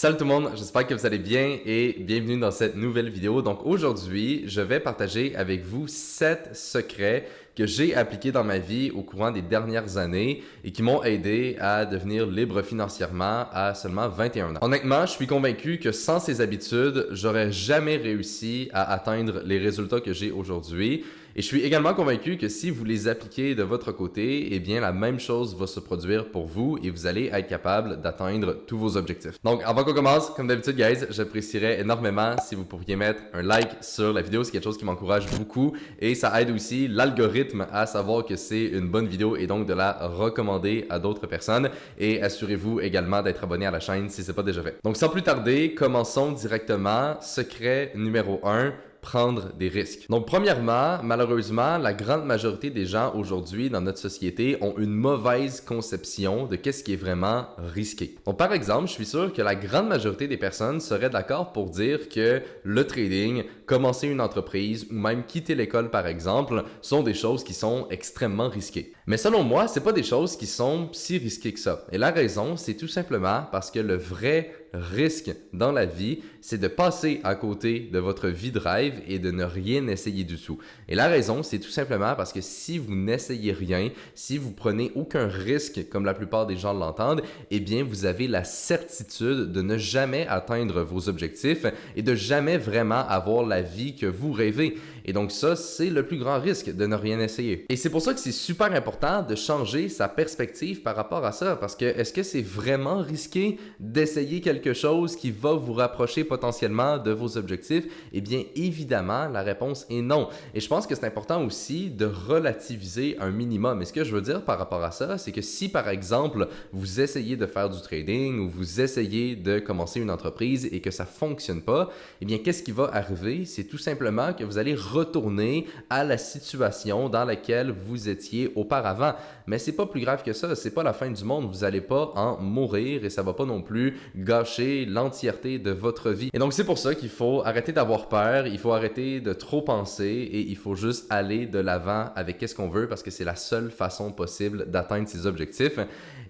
Salut tout le monde, j'espère que vous allez bien et bienvenue dans cette nouvelle vidéo. Donc aujourd'hui, je vais partager avec vous 7 secrets que j'ai appliqués dans ma vie au courant des dernières années et qui m'ont aidé à devenir libre financièrement à seulement 21 ans. Honnêtement, je suis convaincu que sans ces habitudes, j'aurais jamais réussi à atteindre les résultats que j'ai aujourd'hui. Et je suis également convaincu que si vous les appliquez de votre côté, eh bien la même chose va se produire pour vous et vous allez être capable d'atteindre tous vos objectifs. Donc avant qu'on commence, comme d'habitude guys, j'apprécierais énormément si vous pourriez mettre un like sur la vidéo, c'est quelque chose qui m'encourage beaucoup et ça aide aussi l'algorithme à savoir que c'est une bonne vidéo et donc de la recommander à d'autres personnes. Et assurez-vous également d'être abonné à la chaîne si ce n'est pas déjà fait. Donc sans plus tarder, commençons directement. Secret numéro 1. Prendre des risques. Donc premièrement, malheureusement, la grande majorité des gens aujourd'hui dans notre société ont une mauvaise conception de qu'est-ce qui est vraiment risqué. Donc par exemple, je suis sûr que la grande majorité des personnes seraient d'accord pour dire que le trading, commencer une entreprise ou même quitter l'école par exemple, sont des choses qui sont extrêmement risquées. Mais selon moi, c'est pas des choses qui sont si risquées que ça. Et la raison, c'est tout simplement parce que le vrai risque dans la vie, c'est de passer à côté de votre vie de rêve et de ne rien essayer du tout. Et la raison, c'est tout simplement parce que si vous n'essayez rien, si vous prenez aucun risque, comme la plupart des gens l'entendent, eh bien, vous avez la certitude de ne jamais atteindre vos objectifs et de jamais vraiment avoir la vie que vous rêvez. Et donc ça, c'est le plus grand risque de ne rien essayer. Et c'est pour ça que c'est super important de changer sa perspective par rapport à ça, parce que est-ce que c'est vraiment risqué d'essayer quelque chose qui va vous rapprocher potentiellement de vos objectifs? Eh bien, évidemment, la réponse est non. Et je pense que c'est important aussi de relativiser un minimum. Et ce que je veux dire par rapport à ça, c'est que si par exemple, vous essayez de faire du trading ou vous essayez de commencer une entreprise et que ça fonctionne pas, eh bien, qu'est-ce qui va arriver? C'est tout simplement que vous allez retourner à la situation dans laquelle vous étiez auparavant. Mais c'est pas plus grave que ça, c'est pas la fin du monde, vous allez pas en mourir et ça va pas non plus gâcher l'entièreté de votre vie. Et donc c'est pour ça qu'il faut arrêter d'avoir peur, il faut arrêter de trop penser et il faut juste aller de l'avant avec qu'est-ce qu'on veut parce que c'est la seule façon possible d'atteindre ses objectifs.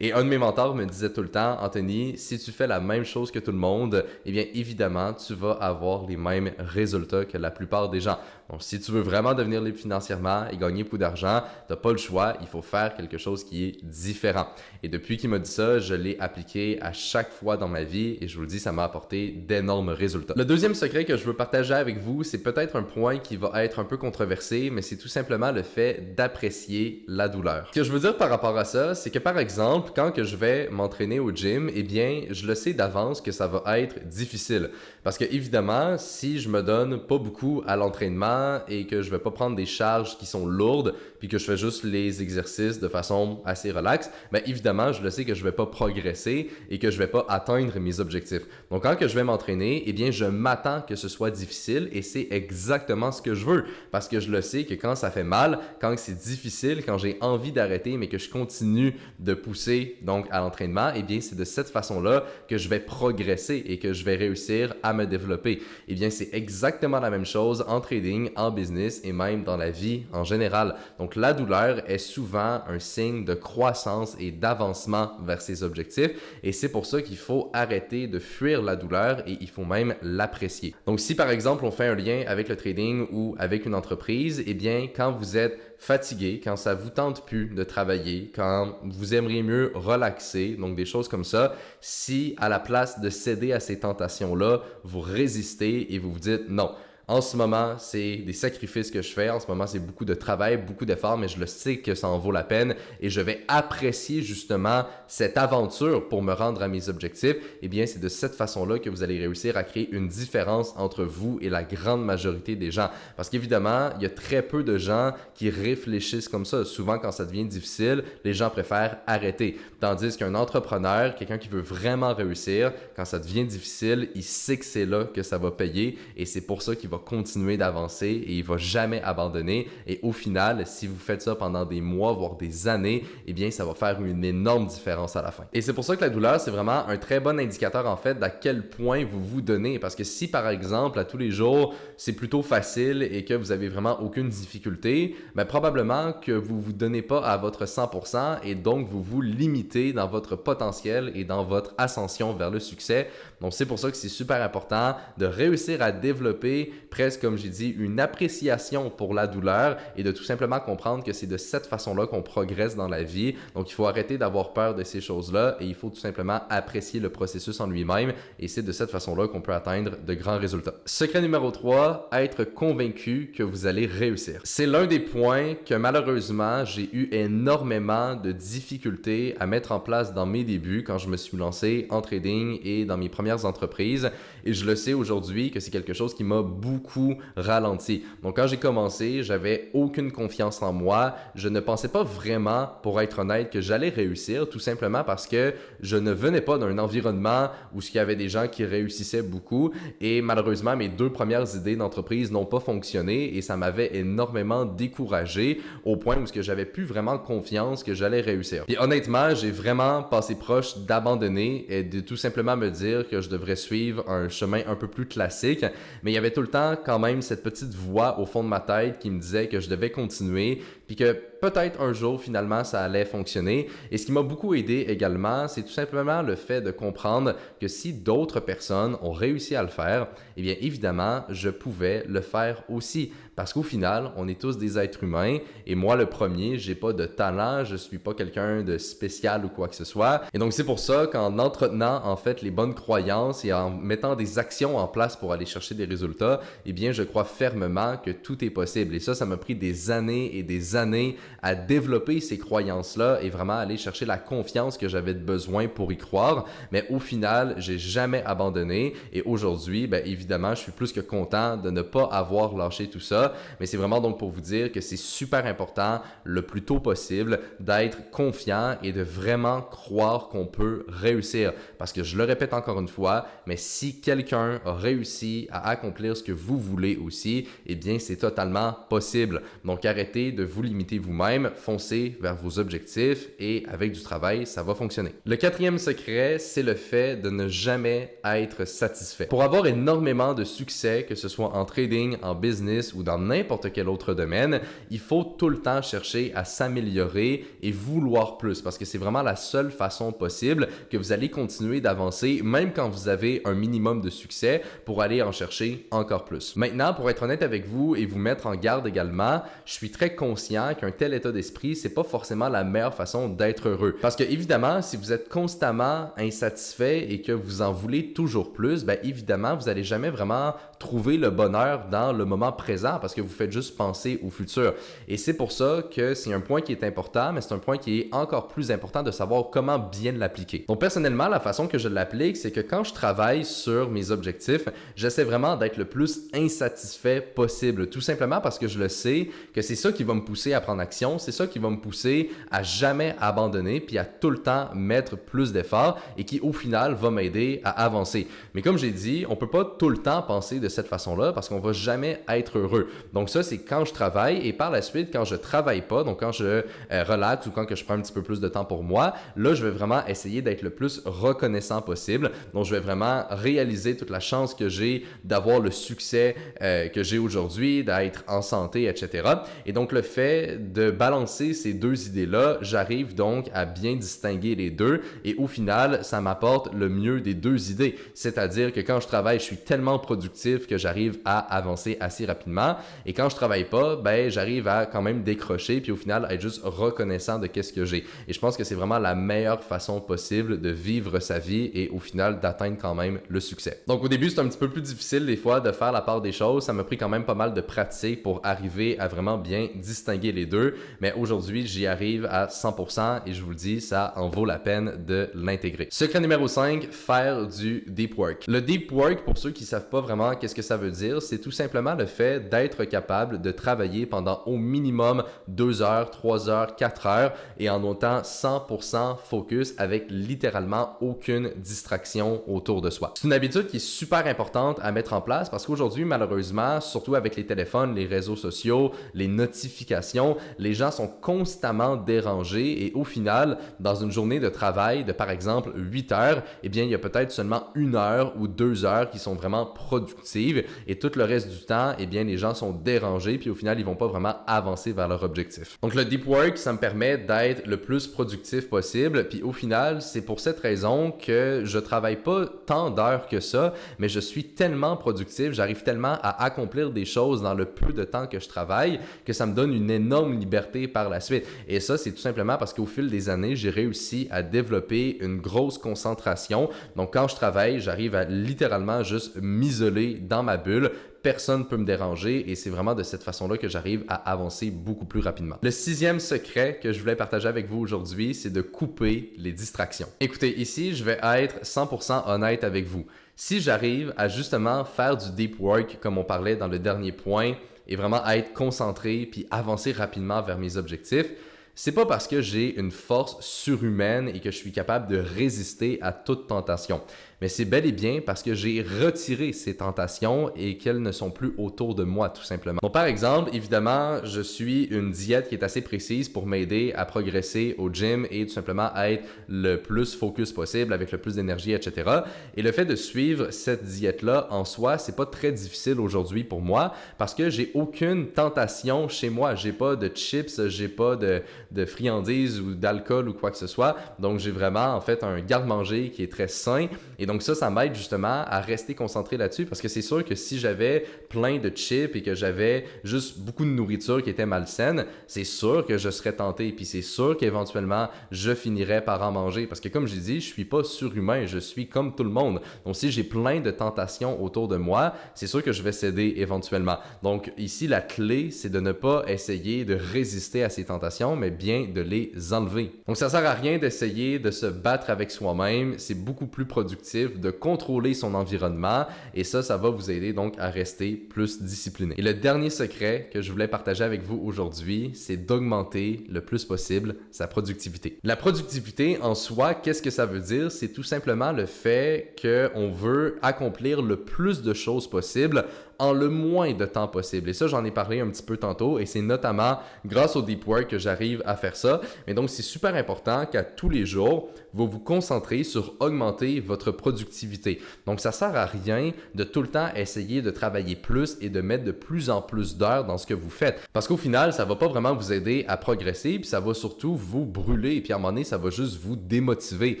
Et un de mes mentors me disait tout le temps, Anthony, si tu fais la même chose que tout le monde, eh bien évidemment, tu vas avoir les mêmes résultats que la plupart des gens. Donc si tu veux vraiment devenir libre financièrement et gagner beaucoup d'argent, tu n'as pas le choix, il faut faire quelque chose qui est différent. Et depuis qu'il m'a dit ça, je l'ai appliqué à chaque fois dans ma vie et je vous le dis, ça m'a apporté d'énormes résultats. Le deuxième secret que je veux partager avec vous, c'est peut-être un point qui va être un peu controversé, mais c'est tout simplement le fait d'apprécier la douleur. Ce que je veux dire par rapport à ça, c'est que par exemple, quand que je vais m'entraîner au gym, eh bien, je le sais d'avance que ça va être difficile. Parce que évidemment, si je me donne pas beaucoup à l'entraînement et que je vais pas prendre des charges qui sont lourdes, puis que je fais juste les exercices de façon assez relaxe, bien évidemment, je le sais que je vais pas progresser et que je vais pas atteindre mes objectifs. Donc quand que je vais m'entraîner, eh bien, je m'attends que ce soit difficile et c'est exactement ce que je veux. Parce que je le sais que quand ça fait mal, quand c'est difficile, quand j'ai envie d'arrêter, mais que je continue de pousser donc à l'entraînement, eh bien, c'est de cette façon-là que je vais progresser et que je vais réussir à me développer. Eh bien, c'est exactement la même chose en trading, en business et même dans la vie en général. Donc, la douleur est souvent un signe de croissance et d'avancement vers ses objectifs et c'est pour ça qu'il faut arrêter de fuir la douleur et il faut même l'apprécier. Donc, si par exemple, on fait un lien avec le trading ou avec une entreprise, eh bien, quand vous êtes fatigué, quand ça vous tente plus de travailler, quand vous aimeriez mieux relaxer, donc des choses comme ça, si à la place de céder à ces tentations-là, vous résistez et vous vous dites non. En ce moment, c'est des sacrifices que je fais. En ce moment, c'est beaucoup de travail, beaucoup d'efforts, mais je le sais que ça en vaut la peine et je vais apprécier justement cette aventure pour me rendre à mes objectifs. Eh bien, c'est de cette façon-là que vous allez réussir à créer une différence entre vous et la grande majorité des gens. Parce qu'évidemment, il y a très peu de gens qui réfléchissent comme ça. Souvent, quand ça devient difficile, les gens préfèrent arrêter. Tandis qu'un entrepreneur, quelqu'un qui veut vraiment réussir, quand ça devient difficile, il sait que c'est là que ça va payer et c'est pour ça qu'il va va continuer d'avancer et il va jamais abandonner. Et au final, si vous faites ça pendant des mois, voire des années, eh bien, ça va faire une énorme différence à la fin. Et c'est pour ça que la douleur, c'est vraiment un très bon indicateur, en fait, d'à quel point vous vous donnez. Parce que si, par exemple, à tous les jours, c'est plutôt facile et que vous avez vraiment aucune difficulté, ben, probablement que vous vous donnez pas à votre 100% et donc vous vous limitez dans votre potentiel et dans votre ascension vers le succès. Donc, c'est pour ça que c'est super important de réussir à développer, presque comme j'ai dit, une appréciation pour la douleur et de tout simplement comprendre que c'est de cette façon-là qu'on progresse dans la vie. Donc, il faut arrêter d'avoir peur de ces choses-là et il faut tout simplement apprécier le processus en lui-même et c'est de cette façon-là qu'on peut atteindre de grands résultats. Secret numéro 3, être convaincu que vous allez réussir. C'est l'un des points que malheureusement, j'ai eu énormément de difficultés à mettre en place dans mes débuts quand je me suis lancé en trading et dans mes premières entreprises. Et je le sais aujourd'hui que c'est quelque chose qui m'a beaucoup ralenti. Donc, quand j'ai commencé, j'avais aucune confiance en moi. Je ne pensais pas vraiment, pour être honnête, que j'allais réussir, tout simplement parce que je ne venais pas d'un environnement où il y avait des gens qui réussissaient beaucoup. Et malheureusement, mes 2 premières idées d'entreprise n'ont pas fonctionné et ça m'avait énormément découragé au point où j'avais plus vraiment confiance que j'allais réussir. Et honnêtement, j'ai vraiment passé proche d'abandonner et de tout simplement me dire que je devrais suivre un chemin un peu plus classique, mais il y avait tout le temps quand même cette petite voix au fond de ma tête qui me disait que je devais continuer, puis que peut-être un jour finalement ça allait fonctionner. Et ce qui m'a beaucoup aidé également, c'est tout simplement le fait de comprendre que si d'autres personnes ont réussi à le faire, eh bien évidemment, je pouvais le faire aussi. Parce qu'au final, on est tous des êtres humains et moi le premier, j'ai pas de talent, je suis pas quelqu'un de spécial ou quoi que ce soit. Et donc c'est pour ça qu'en entretenant en fait les bonnes croyances et en mettant des actions en place pour aller chercher des résultats, eh bien je crois fermement que tout est possible. Et ça m'a pris des années et des années à développer ces croyances-là et vraiment aller chercher la confiance que j'avais besoin pour y croire. Mais au final, j'ai jamais abandonné et aujourd'hui, bien évidemment, je suis plus que content de ne pas avoir lâché tout ça. Mais c'est vraiment donc pour vous dire que c'est super important le plus tôt possible d'être confiant et de vraiment croire qu'on peut réussir. Parce que je le répète encore une fois, mais si quelqu'un a réussi à accomplir ce que vous voulez aussi, eh bien c'est totalement possible. Donc arrêtez de vous limiter vous-même, foncez vers vos objectifs et avec du travail, ça va fonctionner. Le 4e secret, c'est le fait de ne jamais être satisfait. Pour avoir énormément de succès, que ce soit en trading, en business ou dans n'importe quel autre domaine, il faut tout le temps chercher à s'améliorer et vouloir plus parce que c'est vraiment la seule façon possible que vous allez continuer d'avancer même quand vous avez un minimum de succès pour aller en chercher encore plus. Maintenant, pour être honnête avec vous et vous mettre en garde également, je suis très conscient qu'un tel état d'esprit, c'est pas forcément la meilleure façon d'être heureux. Parce que évidemment, si vous êtes constamment insatisfait et que vous en voulez toujours plus, bien évidemment, vous n'allez jamais vraiment trouver le bonheur dans le moment présent parce que vous faites juste penser au futur. Et c'est pour ça que c'est un point qui est important, mais c'est un point qui est encore plus important de savoir comment bien l'appliquer. Donc personnellement, la façon que je l'applique, c'est que quand je travaille sur mes objectifs, j'essaie vraiment d'être le plus insatisfait possible, tout simplement parce que je le sais que c'est ça qui va me pousser à prendre action, c'est ça qui va me pousser à jamais abandonner puis à tout le temps mettre plus d'efforts et qui au final va m'aider à avancer. Mais comme j'ai dit, on peut pas tout le temps penser de cette façon-là parce qu'on va jamais être heureux. Donc ça, c'est quand je travaille et par la suite, quand je travaille pas, donc quand je relaxe ou quand que je prends un petit peu plus de temps pour moi, là, je vais vraiment essayer d'être le plus reconnaissant possible. Donc, je vais vraiment réaliser toute la chance que j'ai d'avoir le succès que j'ai aujourd'hui, d'être en santé, etc. Et donc, le fait de balancer ces deux idées-là, j'arrive donc à bien distinguer les deux et au final, ça m'apporte le mieux des deux idées. C'est-à-dire que quand je travaille, je suis tellement productif que j'arrive à avancer assez rapidement et quand je travaille pas, ben j'arrive à quand même décrocher puis au final être juste reconnaissant de qu'est-ce que j'ai. Et je pense que c'est vraiment la meilleure façon possible de vivre sa vie et au final d'atteindre quand même le succès. Donc au début, c'est un petit peu plus difficile des fois de faire la part des choses. Ça m'a pris quand même pas mal de pratique pour arriver à vraiment bien distinguer distinguer les deux, mais aujourd'hui, j'y arrive à 100% et je vous le dis, ça en vaut la peine de l'intégrer. Secret numéro 5, faire du deep work. Le deep work, pour ceux qui ne savent pas vraiment qu'est-ce que ça veut dire, c'est tout simplement le fait d'être capable de travailler pendant au minimum 2 heures, 3 heures, 4 heures et en autant 100% focus avec littéralement aucune distraction autour de soi. C'est une habitude qui est super importante à mettre en place parce qu'aujourd'hui, malheureusement, surtout avec les téléphones, les réseaux sociaux, les notifications, les gens sont constamment dérangés et au final, dans une journée de travail de par exemple 8 heures, eh bien, il y a peut-être seulement 1 heure ou 2 heures qui sont vraiment productives et tout le reste du temps, eh bien, les gens sont dérangés puis au final, ils vont pas vraiment avancer vers leur objectif. Donc, le deep work, ça me permet d'être le plus productif possible puis au final, c'est pour cette raison que je travaille pas tant d'heures que ça, mais je suis tellement productif, j'arrive tellement à accomplir des choses dans le peu de temps que je travaille que ça me donne une énorme liberté par la suite. Et ça, c'est tout simplement parce qu'au fil des années, j'ai réussi à développer une grosse concentration. Donc, quand je travaille, j'arrive à littéralement juste m'isoler dans ma bulle. Personne ne peut me déranger et c'est vraiment de cette façon-là que j'arrive à avancer beaucoup plus rapidement. Le 6e secret que je voulais partager avec vous aujourd'hui, c'est de couper les distractions. Écoutez, ici, je vais être 100% honnête avec vous. Si j'arrive à justement faire du deep work, comme on parlait dans le dernier point, et vraiment être concentré puis avancer rapidement vers mes objectifs, c'est pas parce que j'ai une force surhumaine et que je suis capable de résister à toute tentation. Mais c'est bel et bien parce que j'ai retiré ces tentations et qu'elles ne sont plus autour de moi, tout simplement. Donc, par exemple, évidemment, je suis une diète qui est assez précise pour m'aider à progresser au gym et tout simplement à être le plus focus possible avec le plus d'énergie, etc. Et le fait de suivre cette diète-là en soi, c'est pas très difficile aujourd'hui pour moi parce que j'ai aucune tentation chez moi. J'ai pas de chips, j'ai pas de friandises ou d'alcool ou quoi que ce soit. Donc, j'ai vraiment, en fait, un garde-manger qui est très sain. Et donc ça m'aide justement à rester concentré là-dessus parce que c'est sûr que si j'avais plein de chips et que j'avais juste beaucoup de nourriture qui était malsaine, c'est sûr que je serais tenté. Puis c'est sûr qu'éventuellement, je finirais par en manger parce que comme j'ai dit, je suis pas surhumain, je suis comme tout le monde. Donc si j'ai plein de tentations autour de moi, c'est sûr que je vais céder éventuellement. Donc ici, la clé, c'est de ne pas essayer de résister à ces tentations, mais bien de les enlever. Donc ça sert à rien d'essayer de se battre avec soi-même, c'est beaucoup plus productif de contrôler son environnement et ça va vous aider donc à rester plus discipliné. Et le dernier secret que je voulais partager avec vous aujourd'hui, c'est d'augmenter le plus possible sa productivité. La productivité en soi, qu'est-ce que ça veut dire? C'est tout simplement le fait qu'on veut accomplir le plus de choses possible en le moins de temps possible. Et ça, j'en ai parlé un petit peu tantôt et c'est notamment grâce au deep work que j'arrive à faire ça. Mais donc, c'est super important qu'à tous les jours, vous vous concentrez sur augmenter votre productivité. Donc, ça sert à rien de tout le temps essayer de travailler plus et de mettre de plus en plus d'heures dans ce que vous faites. Parce qu'au final, ça va pas vraiment vous aider à progresser puis ça va surtout vous brûler et puis à un moment donné, ça va juste vous démotiver.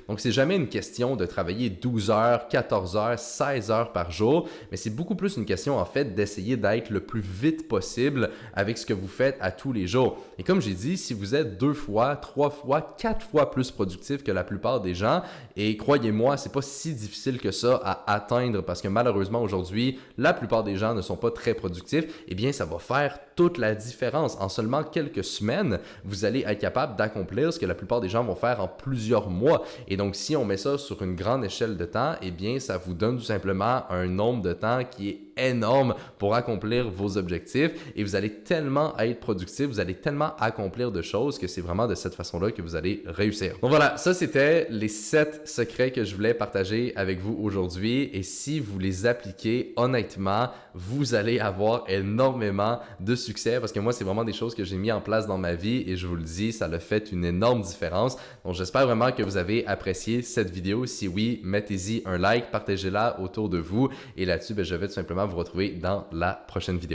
Donc, c'est jamais une question de travailler 12 heures, 14 heures, 16 heures par jour, mais c'est beaucoup plus une question en fait d'essayer d'être le plus vite possible avec ce que vous faites à tous les jours. Et comme j'ai dit, si vous êtes 2 fois, 3 fois, 4 fois plus productif que la plupart des gens, et croyez-moi, c'est pas si difficile que ça à atteindre parce que malheureusement aujourd'hui, la plupart des gens ne sont pas très productifs, eh bien ça va faire toute la différence. En seulement quelques semaines, vous allez être capable d'accomplir ce que la plupart des gens vont faire en plusieurs mois. Et donc, si on met ça sur une grande échelle de temps, eh bien, ça vous donne tout simplement un nombre de temps qui est énorme pour accomplir vos objectifs et vous allez tellement être productif, vous allez tellement accomplir de choses que c'est vraiment de cette façon-là que vous allez réussir. Donc voilà, ça c'était les 7 secrets que je voulais partager avec vous aujourd'hui et si vous les appliquez, honnêtement, vous allez avoir énormément de succès parce que moi, c'est vraiment des choses que j'ai mis en place dans ma vie et je vous le dis, ça a fait une énorme différence. Donc j'espère vraiment que vous avez apprécié cette vidéo. Si oui, mettez-y un like, partagez-la autour de vous et là-dessus, je vais tout simplement vous retrouver dans la prochaine vidéo.